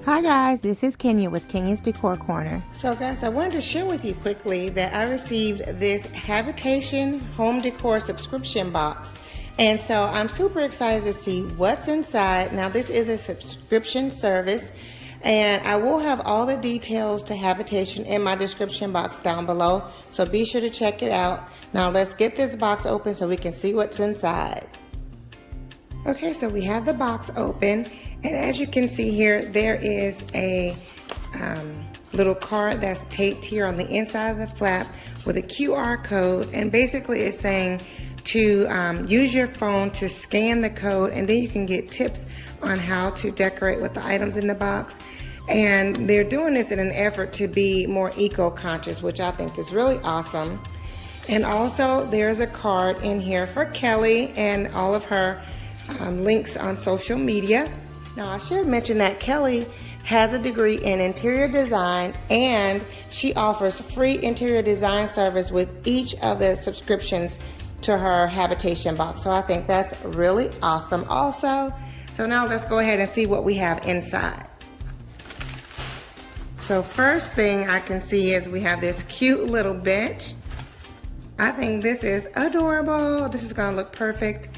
Hi guys, this is Kenya with Kenya's Decor Corner. So guys, I wanted to share with you quickly that I received this Habitation home decor subscription box. And so I'm super excited to see what's inside. Now this is a subscription service and I will have all the details to Habitation in my description box down below. So be sure to check it out. Now let's get this box open so we can see what's inside. Okay, so we have the box open. And as you can see here, there is a little card that's taped here on the inside of the flap with a QR code. And basically it's saying to use your phone to scan the code, and then you can get tips on how to decorate with the items in the box. And they're doing this in an effort to be more eco-conscious, which I think is really awesome. And also there's a card in here for Kelly and all of her links on social media. Now I should mention that Kelly has a degree in interior design and she offers free interior design service with each of the subscriptions to her Habitation box. So I think that's really awesome also. So now let's go ahead and see what we have inside. So first thing I can see is we have this cute little bench. I think this is adorable. This is gonna look perfect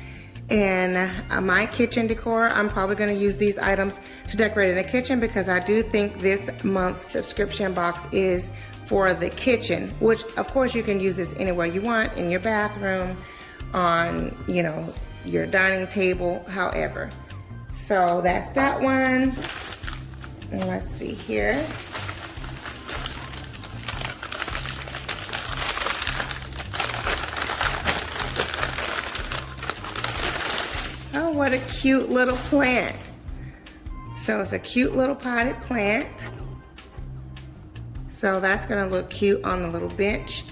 in my kitchen decor. I'm probably going to use these items to decorate in the kitchen because I do think this month's subscription box is for the kitchen, which of course you can use this anywhere you want, in your bathroom, on, you know, your dining table, however. So that's that one. And let's see here. Oh, what a cute little plant. So it's a cute little potted plant. So that's gonna look cute on the little bench.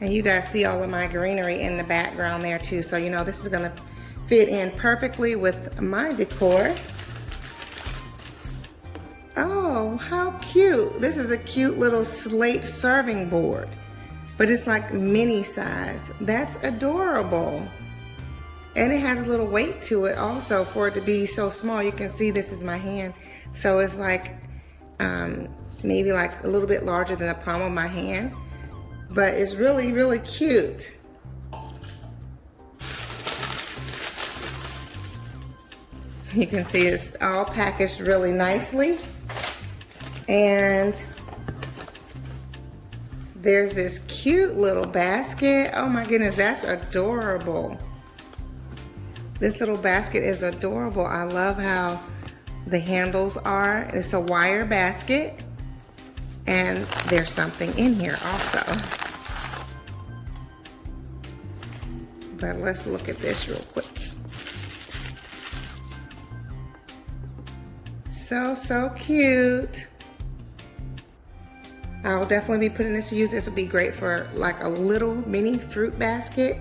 And you guys see all of my greenery in the background there too. So you know this is gonna fit in perfectly with my decor. Oh, how cute. This is a cute little slate serving board. But it's like mini size. That's adorable. And it has a little weight to it also for it to be so small. You can see this is my hand. So it's like maybe like a little bit larger than the palm of my hand. But it's really, really cute. You can see it's all packaged really nicely. And there's this cute little basket. Oh my goodness, that's adorable. This little basket is adorable. I love how the handles are. It's a wire basket. And there's something in here also. But let's look at this real quick. So cute. I will definitely be putting this to use. This will be great for like a little mini fruit basket.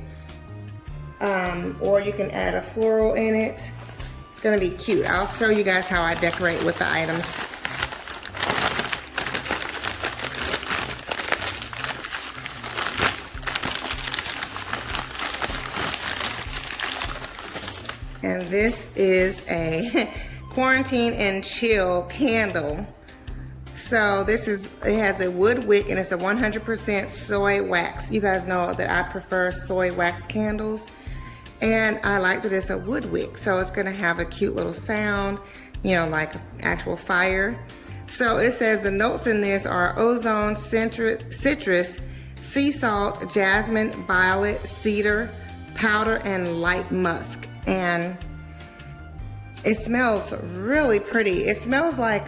Or you can add a floral in it. It's gonna be cute. I'll show you guys how I decorate with the items. And this is a quarantine and chill candle. So this is, it has a wood wick and it's a 100% soy wax. You guys know that I prefer soy wax candles. And I like that it's a wood wick. So it's gonna have a cute little sound, you know, like actual fire. So it says the notes in this are ozone, citrus, sea salt, jasmine, violet, cedar, powder, and light musk. And it smells really pretty. It smells like,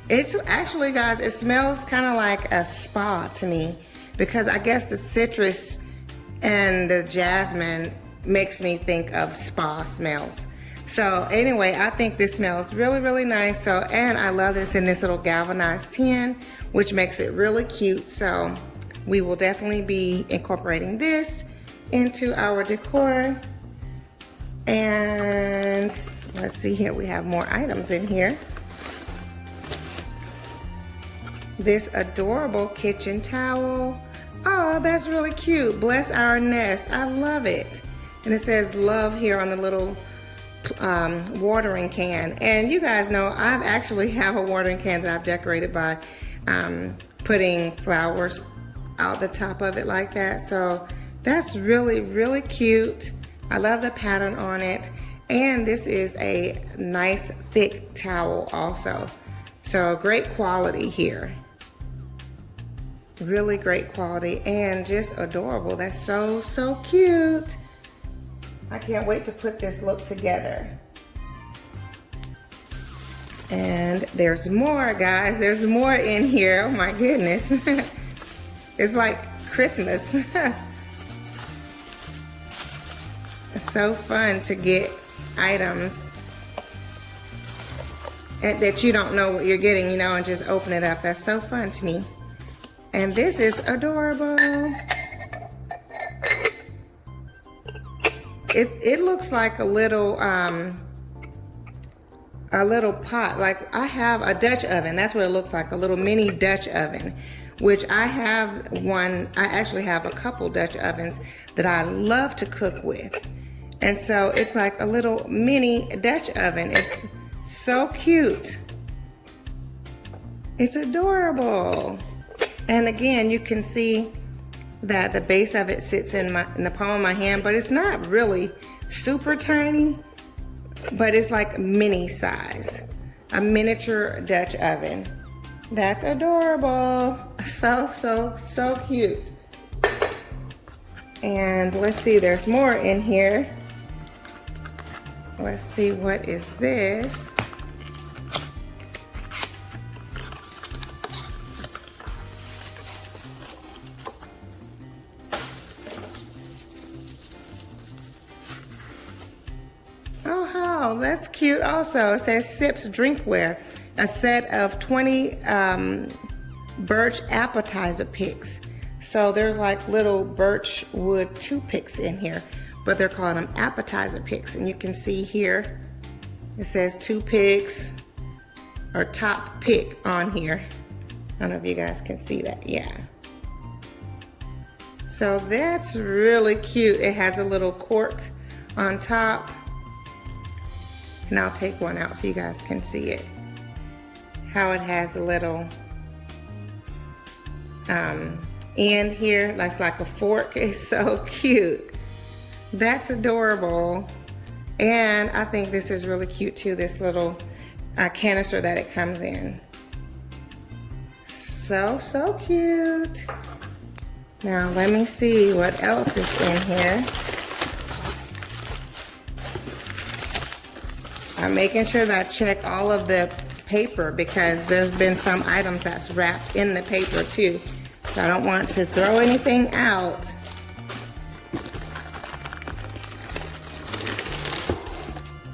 it's actually, guys, it smells kind of like a spa to me because I guess the citrus and the jasmine makes me think of spa smells. So anyway, I think this smells really, really nice. So, and I love this in this little galvanized tin, which makes it really cute. So we will definitely be incorporating this into our decor. And let's see here, we have more items in here. This adorable kitchen towel. Oh, that's really cute. Bless our nest. I love it. And it says love here on the little watering can. And you guys know I actually have a watering can that I've decorated by putting flowers out the top of it like that. So that's really, really cute. I love the pattern on it. And this is a nice thick towel also. So great quality here. Really great quality and just adorable. That's so, so cute. I can't wait to put this look together. And there's more, guys. There's more in here. Oh my goodness. It's like Christmas. It's so fun to get items that you don't know what you're getting, you know, and just open it up. That's so fun to me. And this is adorable. It looks like a little pot. Like I have a Dutch oven. That's what it looks like, a little mini Dutch oven, which I have one. I actually have a couple Dutch ovens that I love to cook with. And so it's like a little mini Dutch oven. It's so cute. It's adorable. And again, you can see that the base of it sits in the palm of my hand, but it's not really super tiny, but it's like mini size. A miniature Dutch oven. That's adorable. So, so, so cute. And let's see, there's more in here. Let's see, what is this? Oh, that's cute also. It says Sips Drinkware, a set of 20 birch appetizer picks. So there's like little birch wood toothpicks in here, but they're calling them appetizer picks. And you can see here, it says 2 picks or top pick on here. I don't know if you guys can see that, yeah. So that's really cute. It has a little cork on top. And I'll take one out so you guys can see it. How it has a little end here, that's like a fork. It's so cute. That's adorable. And I think this is really cute too, this little canister that it comes in. So, so cute. Now let me see what else is in here. I'm making sure that I check all of the paper because there's been some items that's wrapped in the paper too. So I don't want to throw anything out.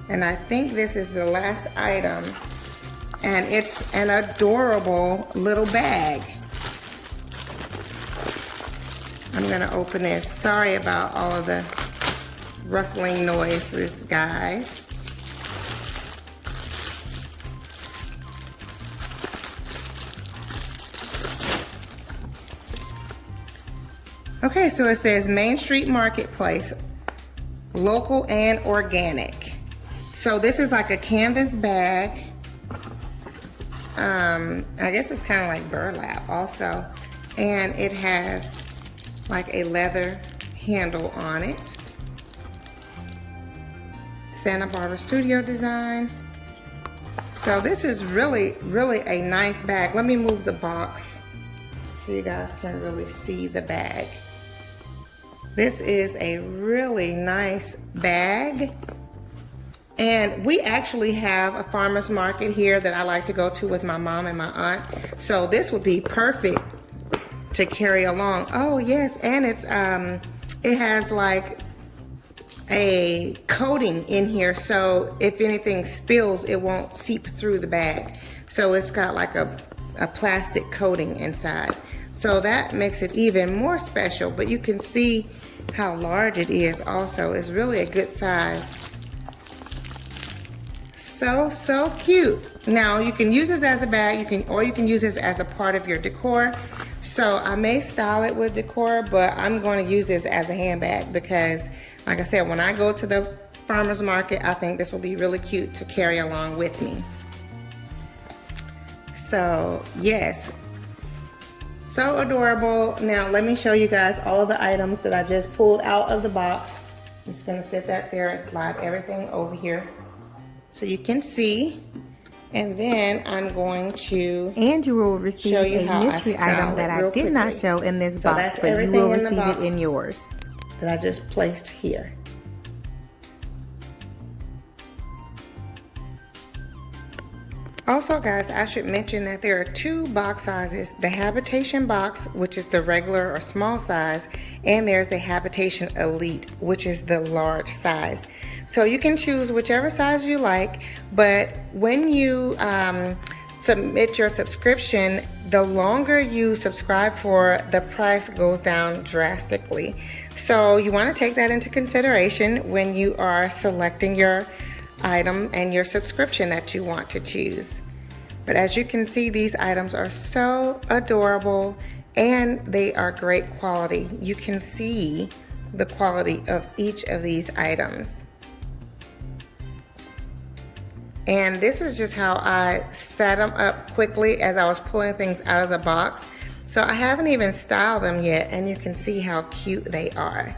And I think this is the last item. And it's an adorable little bag. I'm gonna open this. Sorry about all of the rustling noises, guys. Okay, so it says Main Street Marketplace, local and organic. So this is like a canvas bag. I guess it's kind of like burlap also. And it has like a leather handle on it. Santa Barbara Studio design. So this is really, really a nice bag. Let me move the box so you guys can really see the bag. This is a really nice bag. And we actually have a farmer's market here that I like to go to with my mom and my aunt. So this would be perfect to carry along. Oh yes, and it's it has like a coating in here, so if anything spills, it won't seep through the bag. So it's got like a plastic coating inside. So that makes it even more special, but you can see how large it is also. It's really a good size. So, so cute. Now you can use this as a bag, or you can use this as a part of your decor. So I may style it with decor, but I'm going to use this as a handbag because, like I said, when I go to the farmer's market, I think this will be really cute to carry along with me. So yes, so adorable. Now let me show you guys all of the items that I just pulled out of the box. I'm just gonna sit that there and slide everything over here so you can see. And then I'm going to And you will receive a mystery item that I did not show in this box, but you will receive it in yours. That I just placed here. Also guys, I should mention that there are two box sizes. The Habitation box, which is the regular or small size, and there's the Habitation Elite, which is the large size. So you can choose whichever size you like, but when you submit your subscription, the longer you subscribe for, the price goes down drastically. So you want to take that into consideration when you are selecting your item and your subscription that you want to choose. But as you can see, these items are so adorable and they are great quality. You can see the quality of each of these items. And this is just how I set them up quickly as I was pulling things out of the box. So I haven't even styled them yet, and you can see how cute they are.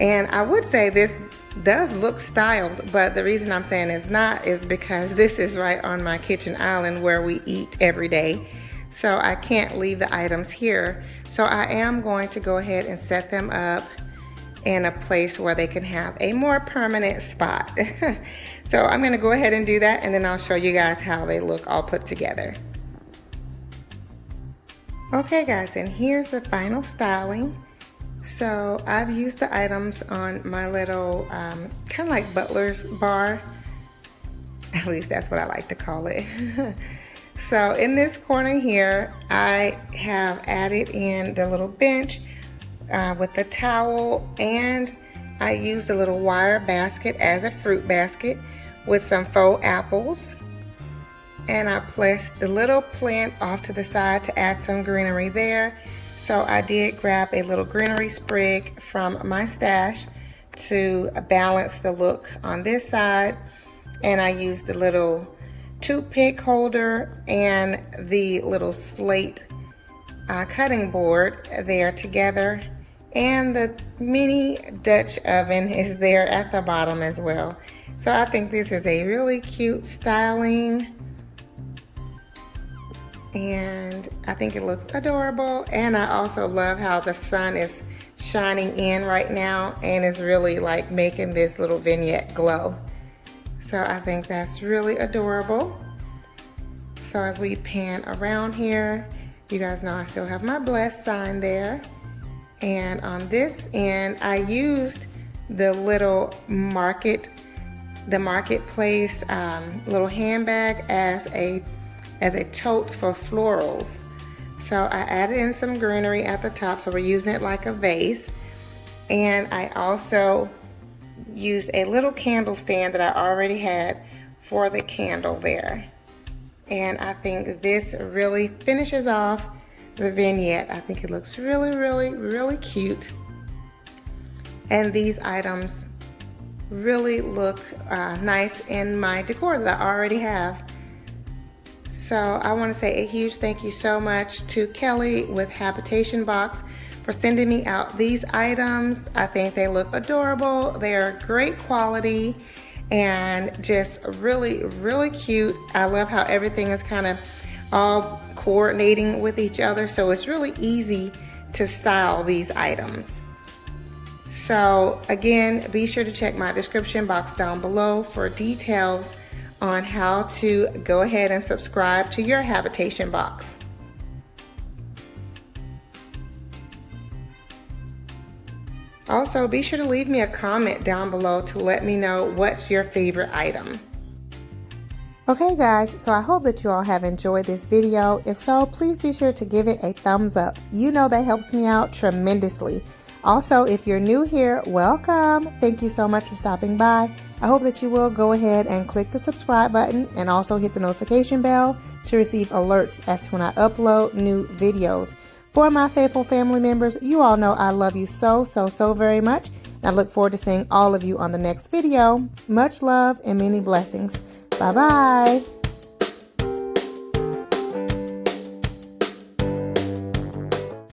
And I would say this does look styled, but the reason I'm saying it's not is because this is right on my kitchen island where we eat every day. So I can't leave the items here. So I am going to go ahead and set them up in a place where they can have a more permanent spot. So I'm gonna go ahead and do that, and then I'll show you guys how they look all put together. Okay guys, and here's the final styling. So I've used the items on my little kind of like butler's bar. At least that's what I like to call it. So in this corner here, I have added in the little bench with the towel, and I used a little wire basket as a fruit basket with some faux apples. And I placed the little plant off to the side to add some greenery there. So I did grab a little greenery sprig from my stash to balance the look on this side. And I used the little toothpick holder and the little slate cutting board there together. And the mini Dutch oven is there at the bottom as well. So I think this is a really cute styling. And I think it looks adorable. And I also love how the sun is shining in right now and is really like making this little vignette glow. So I think that's really adorable. So as we pan around here, you guys know I still have my blessed sign there. And on this end, I used the little marketplace little handbag as a tote for florals. So I added in some greenery at the top, so we're using it like a vase. And I also used a little candle stand that I already had for the candle there. And I think this really finishes off the vignette. I think it looks really, really, really cute. And these items really look nice in my decor that I already have. So I want to say a huge thank you so much to Kelly with Habitation Box for sending me out these items. I think they look adorable. They are great quality and just really, really cute. I love how everything is kind of all coordinating with each other, so it's really easy to style these items. So again, be sure to check my description box down below for details on how to go ahead and subscribe to your Habitation box. Also, be sure to leave me a comment down below to let me know what's your favorite item. Okay guys, so I hope that you all have enjoyed this video. If so, please be sure to give it a thumbs up. You know that helps me out tremendously. Also, if you're new here, welcome. Thank you so much for stopping by. I hope that you will go ahead and click the subscribe button and also hit the notification bell to receive alerts as to when I upload new videos. For my faithful family members, you all know I love you so very much. And I look forward to seeing all of you on the next video. Much love and many blessings. Bye-bye.